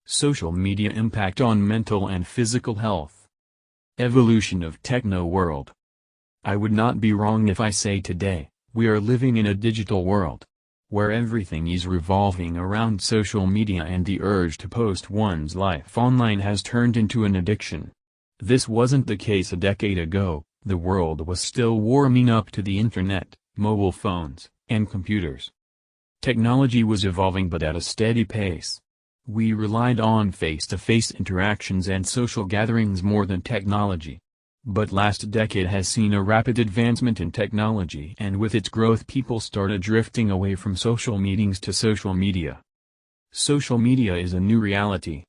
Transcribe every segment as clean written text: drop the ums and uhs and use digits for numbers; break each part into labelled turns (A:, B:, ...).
A: Social media impact on mental and physical health. Evolution of techno world. I would not be wrong if I say today, we are living in a digital world, where everything is revolving around social media, and the urge to post one's life online has turned into an addiction. This wasn't the case a decade ago. The world was still warming up to the internet, mobile phones, and computers. Technology was evolving, but at a steady pace. We relied on face-to-face interactions and social gatherings more than technology. But last decade has seen a rapid advancement in technology, and with its growth people started drifting away from social meetings to social media. Social media is a new reality.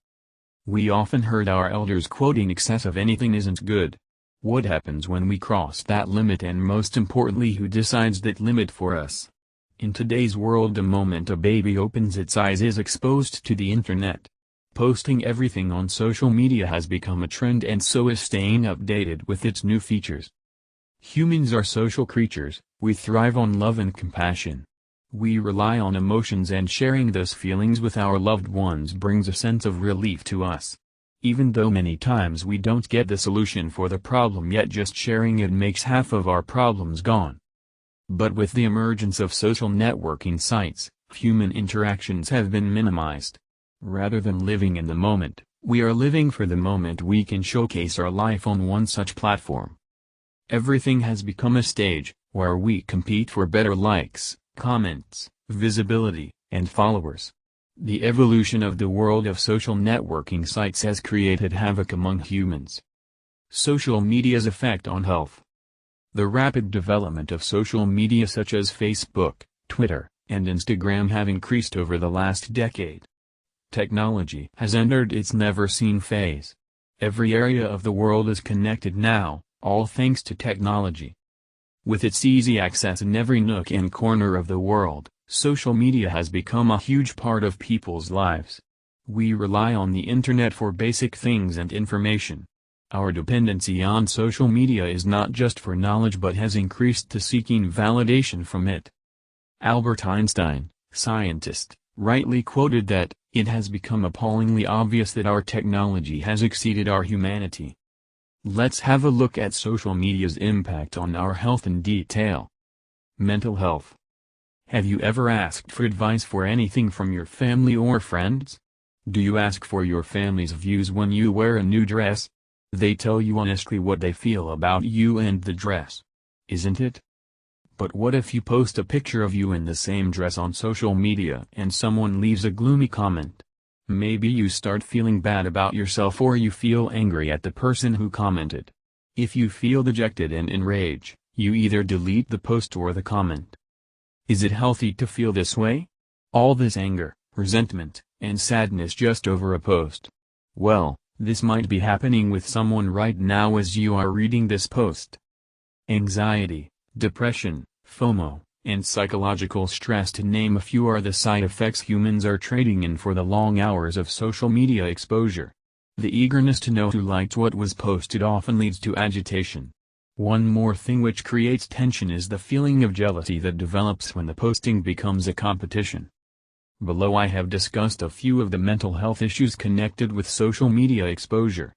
A: We often heard our elders quoting, "Excess of anything isn't good." What happens when we cross that limit, and most importantly, who decides that limit for us? In today's world, the moment a baby opens its eyes is exposed to the internet. Posting everything on social media has become a trend, and so is staying updated with its new features. Humans are social creatures. We thrive on love and compassion. We rely on emotions, and sharing those feelings with our loved ones brings a sense of relief to us. Even though many times we don't get the solution for the problem, yet just sharing it makes half of our problems gone. But with the emergence of social networking sites, human interactions have been minimized. Rather than living in the moment, we are living for the moment we can showcase our life on one such platform. Everything has become a stage, where we compete for better likes, comments, visibility, and followers. The evolution of the world of social networking sites has created havoc among humans. Social media's effect on health. The rapid development of social media such as Facebook, Twitter, and Instagram have increased over the last decade. Technology has entered its never-seen phase. Every area of the world is connected now, all thanks to technology. With its easy access in every nook and corner of the world, social media has become a huge part of people's lives. We rely on the internet for basic things and information. Our dependency on social media is not just for knowledge, but has increased to seeking validation from it. Albert Einstein, scientist, rightly quoted that, "It has become appallingly obvious that our technology has exceeded our humanity." Let's have a look at social media's impact on our health in detail. Mental health. Have you ever asked for advice for anything from your family or friends? Do you ask for your family's views when you wear a new dress? They tell you honestly what they feel about you and the dress. Isn't it? But what if you post a picture of you in the same dress on social media and someone leaves a gloomy comment? Maybe you start feeling bad about yourself, or you feel angry at the person who commented. If you feel dejected and enraged, you either delete the post or the comment. Is it healthy to feel this way? All this anger, resentment, and sadness just over a post. Well, this might be happening with someone right now as you are reading this post. Anxiety, depression, FOMO, and psychological stress, to name a few, are the side effects humans are trading in for the long hours of social media exposure. The eagerness to know who liked what was posted often leads to agitation. One more thing which creates tension is the feeling of jealousy that develops when the posting becomes a competition. Below I have discussed a few of the mental health issues connected with social media exposure.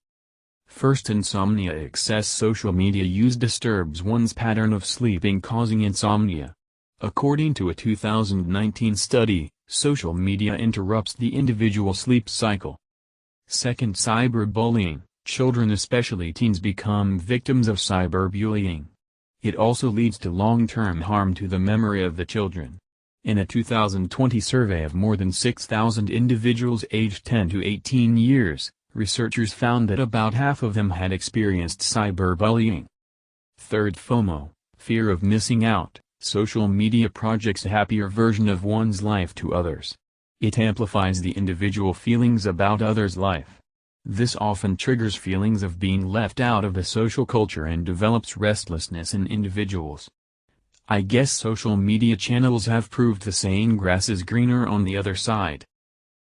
A: First, insomnia. Excess social media use disturbs one's pattern of sleeping, causing insomnia. According to a 2019 study, social media interrupts the individual sleep cycle. Second, cyberbullying. Children, especially teens, become victims of cyberbullying. It also leads to long-term harm to the memory of the children. In a 2020 survey of more than 6,000 individuals aged 10 to 18 years, researchers found that about half of them had experienced cyberbullying. Third, FOMO, fear of missing out. Social media projects a happier version of one's life to others. It amplifies the individual feelings about others' life. This often triggers feelings of being left out of the social culture and develops restlessness in individuals. I guess social media channels have proved the saying "grass is greener on the other side."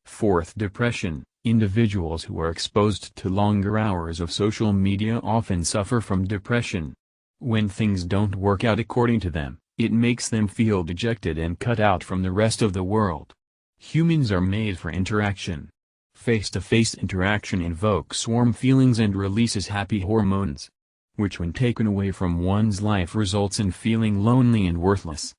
A: Fourth, depression. Individuals who are exposed to longer hours of social media often suffer from depression. When things don't work out according to them, it makes them feel dejected and cut out from the rest of the world. Humans are made for interaction. Face-to-face interaction invokes warm feelings and releases happy hormones, which when taken away from one's life results in feeling lonely and worthless.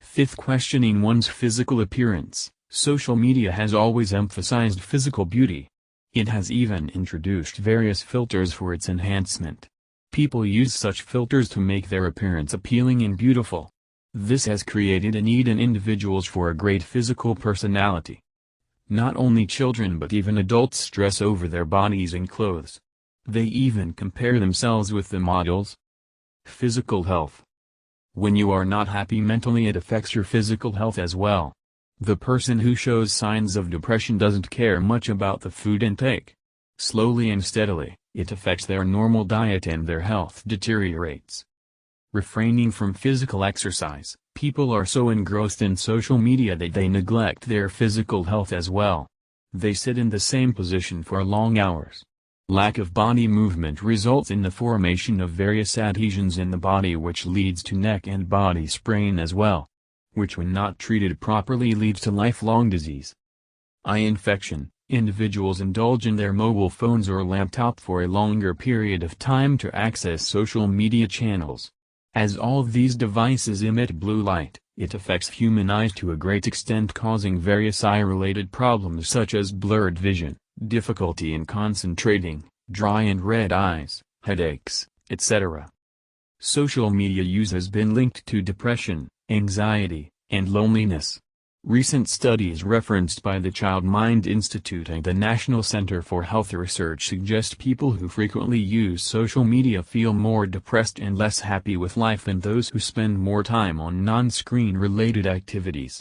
A: Fifth, questioning one's physical appearance. Social media has always emphasized physical beauty. It has even introduced various filters for its enhancement. People use such filters to make their appearance appealing and beautiful. This has created a need in individuals for a great physical personality. Not only children but even adults stress over their bodies and clothes. They even compare themselves with the models. Physical health. When you are not happy mentally, it affects your physical health as well. The person who shows signs of depression doesn't care much about the food intake. Slowly and steadily, it affects their normal diet and their health deteriorates. Refraining from physical exercise. People are so engrossed in social media that they neglect their physical health as well. They sit in the same position for long hours. Lack of body movement results in the formation of various adhesions in the body, which leads to neck and body sprain as well, which when not treated properly leads to lifelong disease. Eye infection. Individuals indulge in their mobile phones or laptop for a longer period of time to access social media channels. As all of these devices emit blue light, it affects human eyes to a great extent, causing various eye-related problems such as blurred vision, difficulty in concentrating, dry and red eyes, headaches, etc. Social media use has been linked to depression, anxiety, and loneliness. Recent studies referenced by the Child Mind Institute and the National Center for Health Research suggest people who frequently use social media feel more depressed and less happy with life than those who spend more time on non-screen related activities.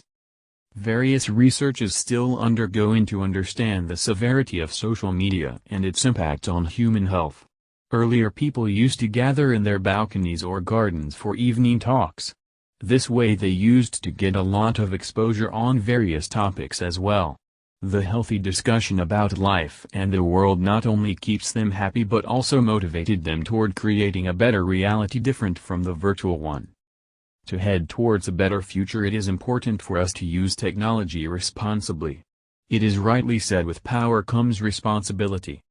A: Various research is still undergoing to understand the severity of social media and its impact on human health. Earlier, people used to gather in their balconies or gardens for evening talks. This way they used to get a lot of exposure on various topics as well. The healthy discussion about life and the world not only keeps them happy but also motivated them toward creating a better reality different from the virtual one. To head towards a better future, it is important for us to use technology responsibly. It is rightly said, with power comes responsibility.